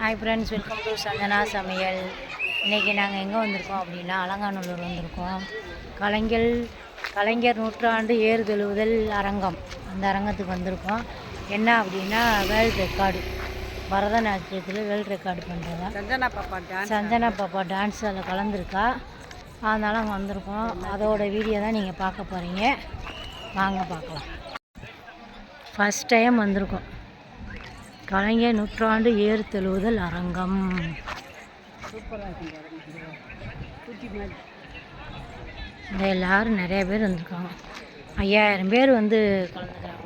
Hi friends, welcome to Chandana சமையல். இன்றைக்கி நாங்கள் எங்கே வந்திருக்கோம் அப்படின்னா அலங்காநல்லூர் வந்திருக்கோம். கலைஞர் நூற்றாண்டு ஏறுதழுவுதல் அரங்கம், அந்த அரங்கத்துக்கு வந்திருக்கோம். என்ன அப்படின்னா வேர்ல்டு ரெக்கார்டு, பரதநாட்டியத்தில் வேர்ல்டு ரெக்கார்டு பண்ணுறதா. சந்தனா பாப்பா டான்ஸ் அதில் கலந்துருக்கா, அதனால் அங்கே வந்திருக்கோம். அதோட வீடியோ தான் நீங்கள் பார்க்க போகிறீங்க. வாங்க பார்க்கலாம். ஃபஸ்ட் டைம் வந்திருக்கோம். கலைஞர் நூற்றாண்டு ஏறுதழுவுதல் அரங்கம். இந்த எல்லோரும் நிறைய பேர் வந்திருக்காங்க. 5000 பேர் வந்து கலந்துக்கிறாங்க.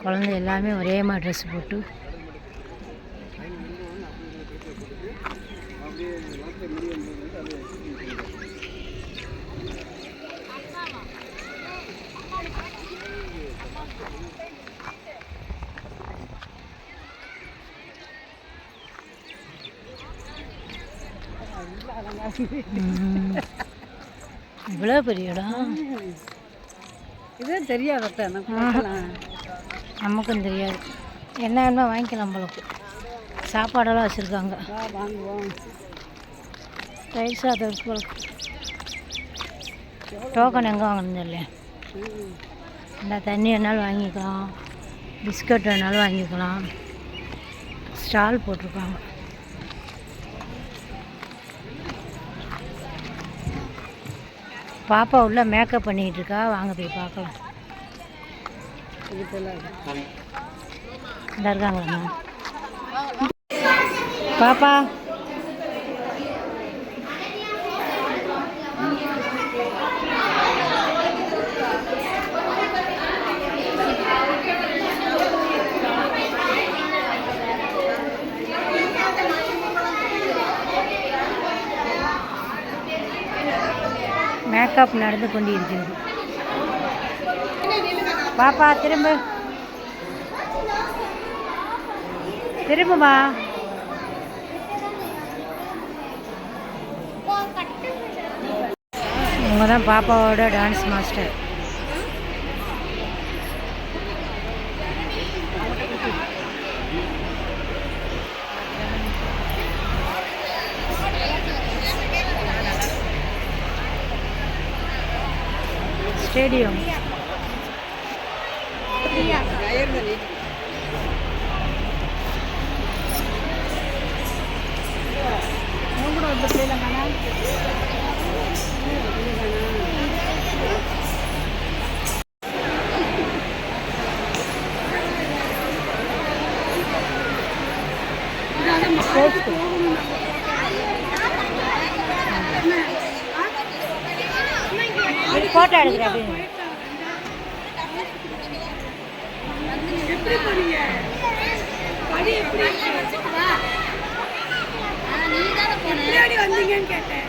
குழந்தை எல்லாமே ஒரே மாதிரி ட்ரெஸ் போட்டு இவ்வளோ பெரிய இடம் இதே தெரியாது, நமக்கும் தெரியாது. என்ன வேணுமா வாங்கிக்கலாம் போலக்கு. சாப்பாடெல்லாம் வச்சுருக்காங்க. வாங்குவோம். தயிர் சாதம் போலக்கு. டோக்கன் எங்கே வாங்கணும் தெரியல. இந்த தண்ணி வேணாலும் வாங்கிக்கலாம், பிஸ்கட் வேணாலும் வாங்கிக்கலாம். ஸ்டால் போட்டிருக்காங்க. பாப்பா உள்ள மேக்கப் பண்ணிக்கிட்டு இருக்கா, வாங்க போய் பார்க்கலாம். இந்த இருக்காங்களா பாப்பா? மேக்கப் நடந்து கொண்டு இருக்கிறது. பாப்பா திரும்புமா. இவங்க தான் பாப்பாவோட டான்ஸ் மாஸ்டர். ஸ்டேடியம் போட்டோ எடுக்கிறேன் அப்படின்னு. வந்தீங்கன்னு கேட்டேன்.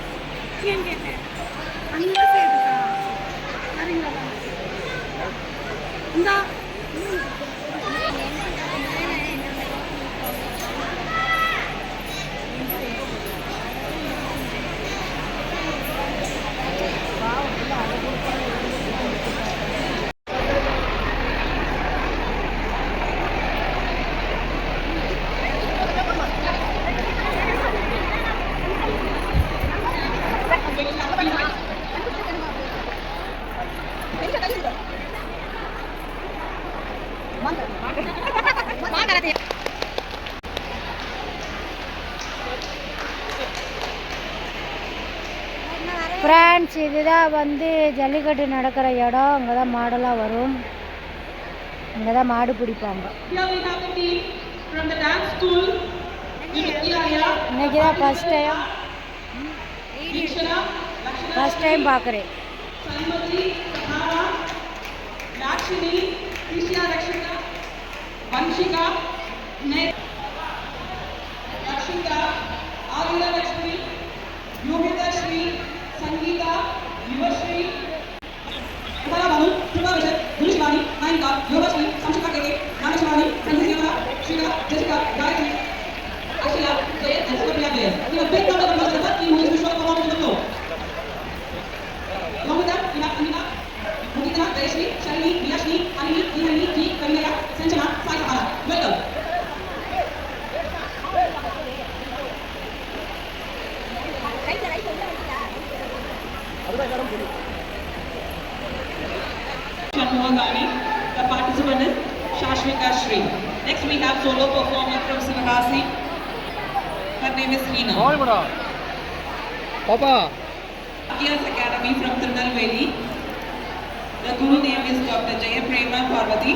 ஃப்ரெண்ட்ஸ், இதுதான் வந்து ஜல்லிக்கட்டு நடக்கிற இடம். அங்கே தான் மாடெல்லாம் வரும். அங்கே தான் மாடு பிடிப்பாங்க. இன்னைக்கு தான் ஃபஸ்ட் டைம் பார்க்குறேன். संगीता, युवश्री, कलाबानु, कृपाविजय, गुरुशिवानी, नायिका, योगश्री, संचिता केके, नागशिवानी, संगीता, श्रीका, जसिका, गायत्री, अक्षया, जय, and Sophia Blair. We have a big round of applause for the team who is to show performance on the floor. Along with that, we have Anina, Mukita, Jayashree, Shalini, Viyashni, Anini, Nihani, G, Kavinaya, Sanjana, Ashwika Shri. Next we have solo performer from Sivakasi. Her name is Hina. Papa. Akia's Academy from Tirunelveli. The guru name is Dr. Jayaprema Parvati.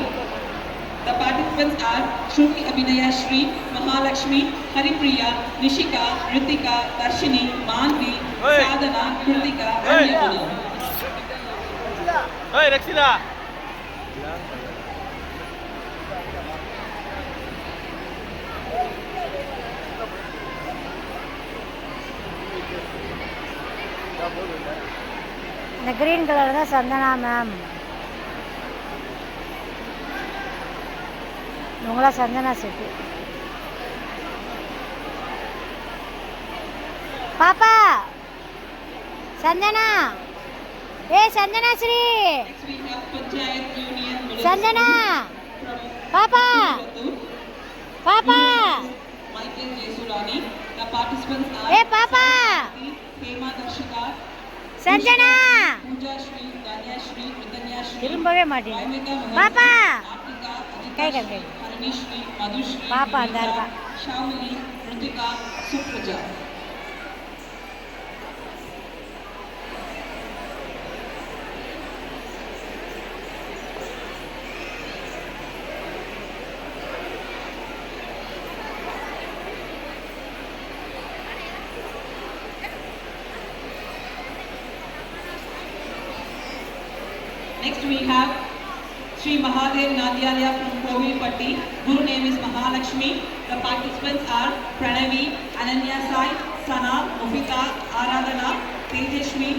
The participants are Shruti Abhinaya Shri, Mahalakshmi, Haripriya, Nishika, Ritika, Darshini, Manvi, Sadhana, Kritika, and Yamuna. Hey, Rexila. இந்த green colour தான் Santhana ma'am. இவங்களா Santhana set. பாப்பா சந்தனா, ஏ Santhana Sri, Next we have Panchayat Union Santhana from பாப்பா பாப்பா Michael Jesulani. The participants A are பாப்பா Hema Darshika, Santhana. Pooja Shri, Danya Shri, Vidanya Shri, திரும்பவே மாட்டேன். Vaimika பாப்பா Artika, கை Ajita கை Shri, Harini Shri, Madhu Shri, பாப்பா அந்த இருக்கா. Shamali, Ritika, Supraja. Next we have Sri Mahadev Nadyalaya from Kovilpatti. Guru name is Mahalakshmi. The participants are Pranavi, Ananya Sai, Sana, Mufita, Aradhana, Tejashmi,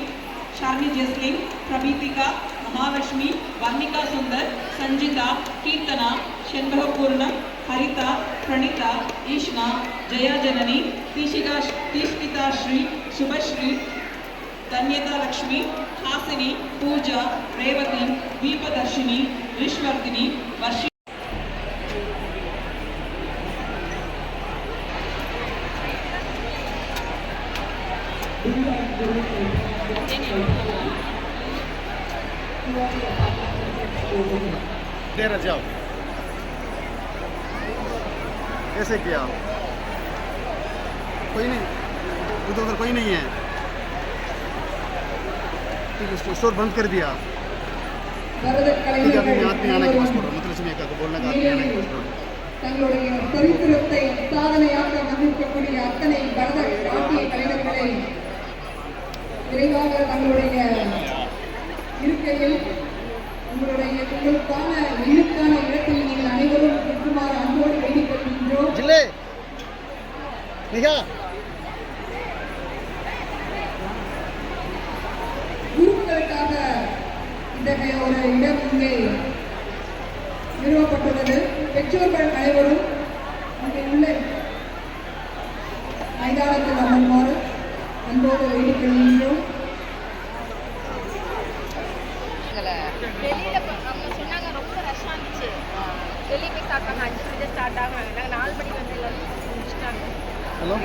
Sharni Jesling, Prabhitika, Mahalakshmi, Varnika Sundar, Sanjita, Kirtana, Shenbhagapurna, Harita, Pranita, Ishna, Jaya Janani, Tishpita Shri, Shubhashri, Danyata Lakshmi, Hasini, Pooja, Revati, Deepadarshini, Rishvardhini, Varshi. देर जाओ। कैसे किया? कोई नहीं, उधर कोई नहीं है। ठीक है, स्टोर बंद कर दिया। ठीक है, अभी मैं आदमी आने के पास बोल रहा हूँ, मतलब इसमें क्या बोलने का आदमी आने के पास बोल रहा हूँ। தங்களுடைய சரித்திரத்தை சாதனையாக வந்திருக்கக்கூடிய அத்தனை பரத நாட்டிய கலைஞர்களை விரைவாக தங்களுடைய இருக்கையில் உங்களுக்கான இழுக்கான இடத்தில் நீங்கள் அனைவரும் இருக்குமாறு அன்போடு வேண்டிக் கொள்கின்றோம். जिले, निगा। குருக்களுக்காக இத்தகைய ஒரு இடம் இங்கே நிறுவப்பட்டுள்ளது. பெற்றோர்கள் அனைவரும் இங்கே உள்ள மைதானத்தில் அமர்மாறு அன்போடு வேண்டிக் கொள்கின்றோம். வெளியில் அவங்க சொன்னாங்க ரொம்ப ரஷ்ஷாக இருந்துச்சு. வெளியே போய் சாப்பிட்டாங்க, 5 மணிக்கு ஸ்டார்ட் ஆகாங்க. நாங்கள் 4 மணிக்கு வந்து எல்லாரும் முடிச்சிட்டாங்க. हेलो।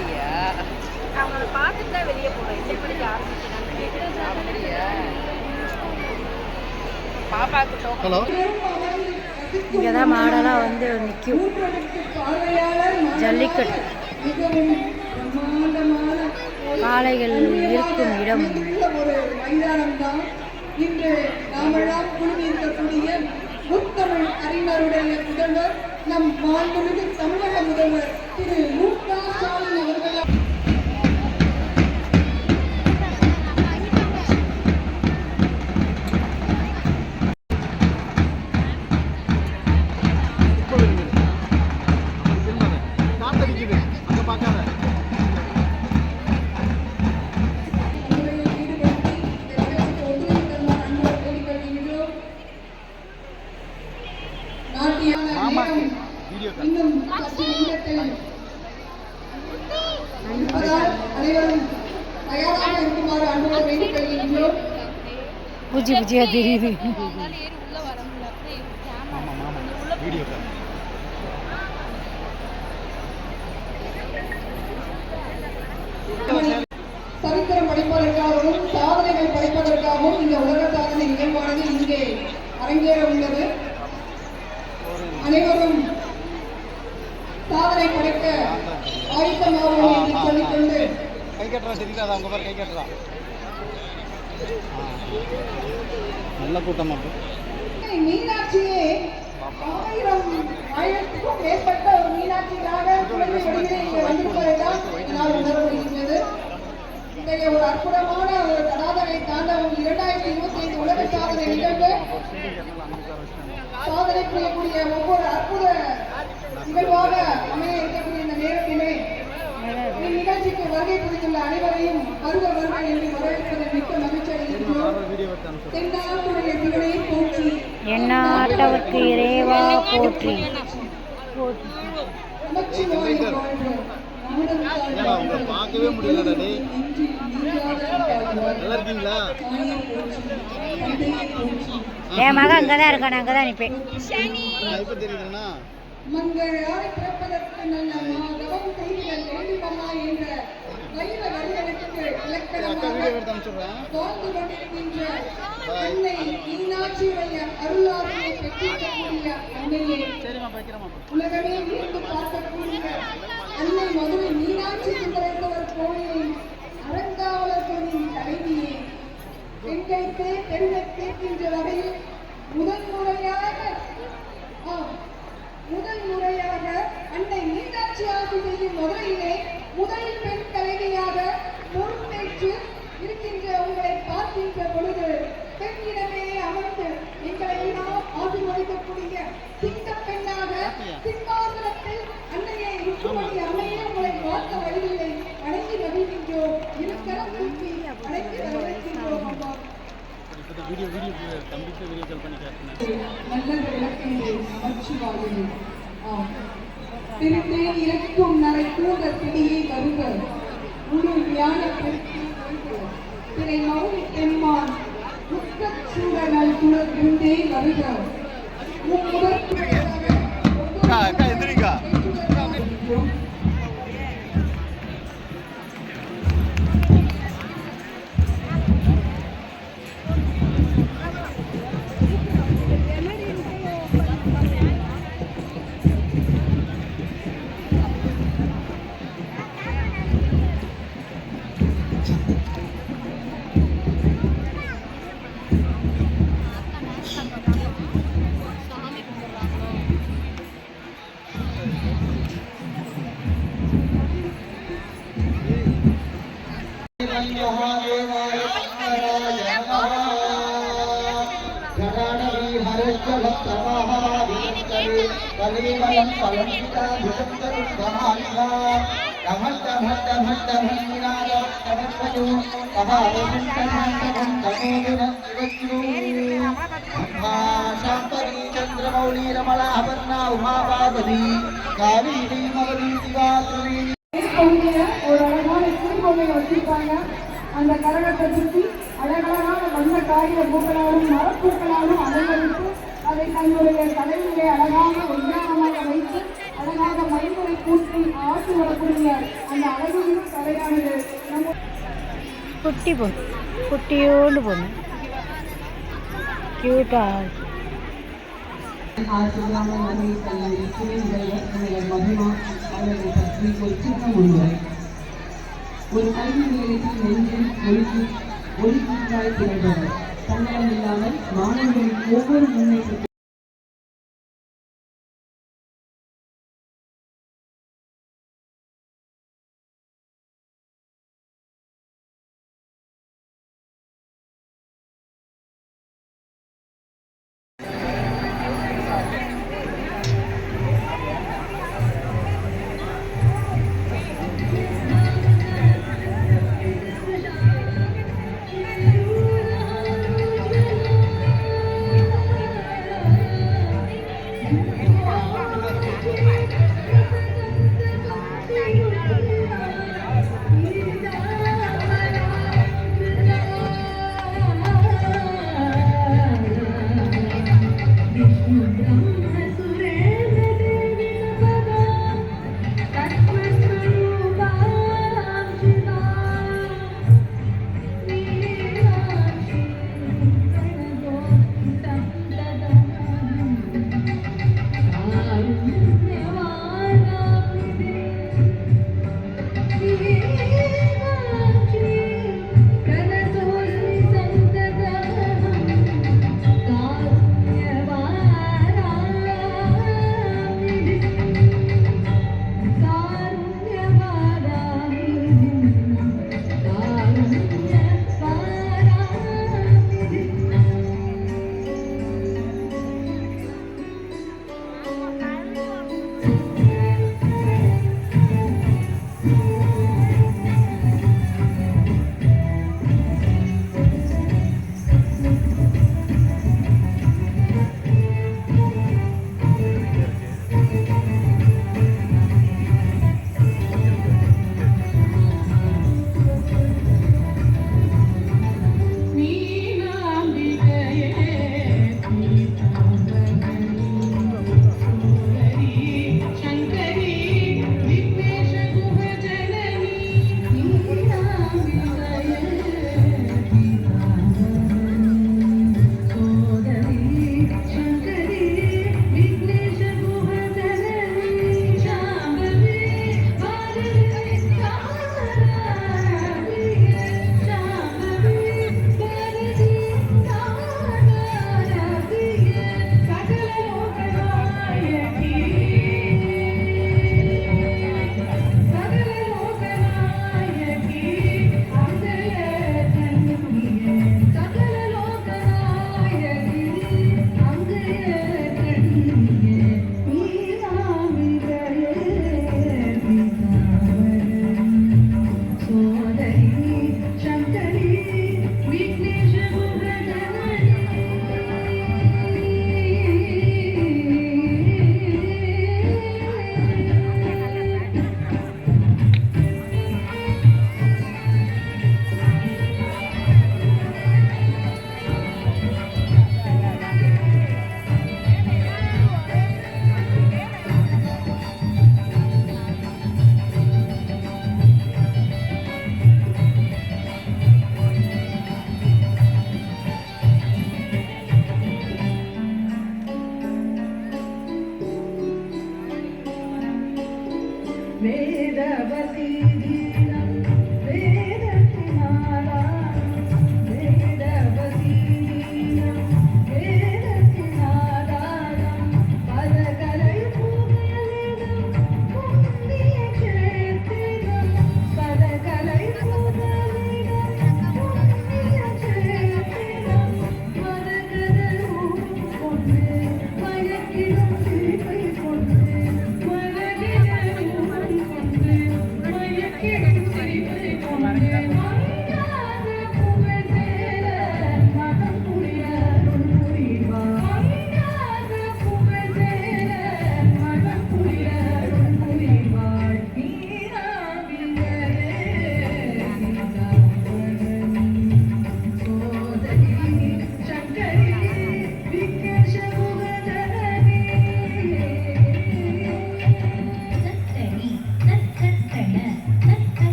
அவங்கள பார்த்துட்டு தான் வெளியே போனோம். 8 மணிக்கு ஆரம்பிச்சிட்டாங்க. பாப்பாவுக்கு டோக்கன் हेलो। இங்கே தான் மாடெல்லாம் வந்து நிற்கும். ஜல்லிக்கட்டு காளைகள் இருக்கும் இடம். ஒரு மைதானம் தான் இன்று நாமெல்லாம் குழுமி இருக்கக்கூடிய முத்தமிழ் அறிஞருடைய முதல்வர் நம் மாண்புமிகு தமிழக முதல்வர் திரு மு.க. ஸ்டாலின் அவர்கள் இன்னும் சற்று நிமிடத்தில் இருப்பதால் அனைவரும் தயாராக இருக்குமாறு அன்போடு வேண்டிக் கொள்கின்றோம். பூச்சி பூச்சியாக தெரியுது. वीडियो का சரித்திரம் படிப்பதற்காகவும் சாதனைகள் படைப்பதற்காகவும் இந்த உலக சாதனை நிகழ்வானது இங்கே அரங்கேற உள்ளது. அனைவரும் சாதனை படைக்க ஆயத்தமாவோம் என்று சொல்லிக்கொண்டு கை கட்டுறா சரிங்களா? அவங்க பேர் கை கட்டுறா. நல்ல கூட்டமாக மீனாட்சியே ஆயிரத்துக்கும் மேற்பட்ட ஒரு மீனாட்சியாக குழந்தை வடிவிலே இங்கே வந்திருப்பதைதான் என்னால் உணர முடிகின்றது. இன்றைய ஒரு அற்புதமான ஒரு கடாதனை தாண்டவம் 2025 உலக சாதனை நிகழ்வு சாதனை புரியக்கூடிய ஒவ்வொரு அற்புத நிகழ்வாக அமைய இருக்கக்கூடிய இந்த நேரத்திலே இந்நிகழ்ச்சிக்கு வருகை புரிந்துள்ள அனைவரையும் வருக வருக என்று வரவேற்பதில் மிக்க மகிழ்ச்சி அடைகின்றோம். தென்னாட்டுடைய சிவனை போற்றி எண்ணாட்டவர்க்கு இறைவா போற்றி. நமச்சிவாய வாழ்க. உங்களை பார்க்கவே முடியல. நல்லா இருக்கீங்களா? என் மகன் அங்கதான் இருக்கான், அங்கதான் நிப்பேன். இப்போ தெரியுதுண்ணா மங்களாய் பிறப்பதற்கு நல்ல மாதவம் செய்திகள் வேண்டுமம்மா என்ற வைர வரிகளுக்கு இலக்கணமாக வாழ்ந்து கொண்டிருக்கின்ற அன்னை மீனாட்சியுடைய அருளாசியை பெற்றிருக்கக்கூடிய அன்னையே, உலகமே ஈர்த்து பார்க்கக்கூடிய அன்னை மதுரை மீனாட்சி சுந்தரேஸ்வரர் கோயிலின் அறங்காவலர்களின் தலைவியே, பெண்களுக்கு பெருமை கேட்கின்ற வகையில் முதல் முறையாக அன்னை மீனாட்சி ஆட்சி செய்யும் மதுரையிலே முதல் பெண் தலைவியாக பொறுப்பேற்று இருக்கின்ற உங்களை பார்க்கின்ற பொழுது பெண்ணிடமே அமர்ந்து எங்களை எல்லாம் ஆசீர்வதிக்கக்கூடிய சிங்க பெண்ணாக சிங்காசனத்தில் அன்னையை உற்றுமணி அம்மையே உங்களை பார்க்க வழியில்லை வணங்கி மகிழ்கின்றோம். இருக்கரம் தூக்கி அழைத்து வரவேற்கின்றோம் அம்மா. நல்ல விளக்கின்றேன் நமச்சிவாயே. திருத்தேன் இறக்கும் நரை கூக பிடியை வருக முழு ஞான திரை மௌனி எம்மான் முக்கச்சூடனல் குழல் குண்டே வருக எந்திரிக்கா. चंद्रमौली रमला अपर्णा उमा पार्वती कावेरी मगरी दिवा त्रिवेणी ஒரு அழகான சிறுபொம்மையை வச்சிருப்பாங்க. அந்த கரகத்தை சுற்றி அழகழகான வண்ண காகித பூக்களாலும் மரப்பூக்களாலும் அலங்கரித்து அதை தன்னுடைய தலையிலே அழகாக விஞ்ஞானமாக வைத்து அழகாக மயில்களை கூட்டி ஆட்டி வரக்கூடிய அந்த அழகுமிகு கலையானது நம்ம குட்டி பொண்ணு, குட்டியோண்டு பொண்ணு, கியூட்டா. மகிமா அவர்களை பற்றி ஒரு சின்ன முன்னுரை. ஒரு கல்வி நிலையத்தில் நெஞ்சில் ஒளிக்காய் திகழ்பவர் தன்னலம் இல்லாமல் மாணவர்களின் ஒவ்வொரு முன்னேற்றத்தையும் Thank you.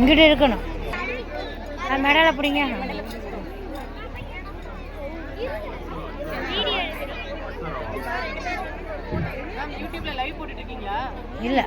இங்கிட்ட இருக்கணும். மெடலை பிடிங்க. யூடியூப்ல லைவ் போட்டுட்டு இருக்கீங்களா? இல்லை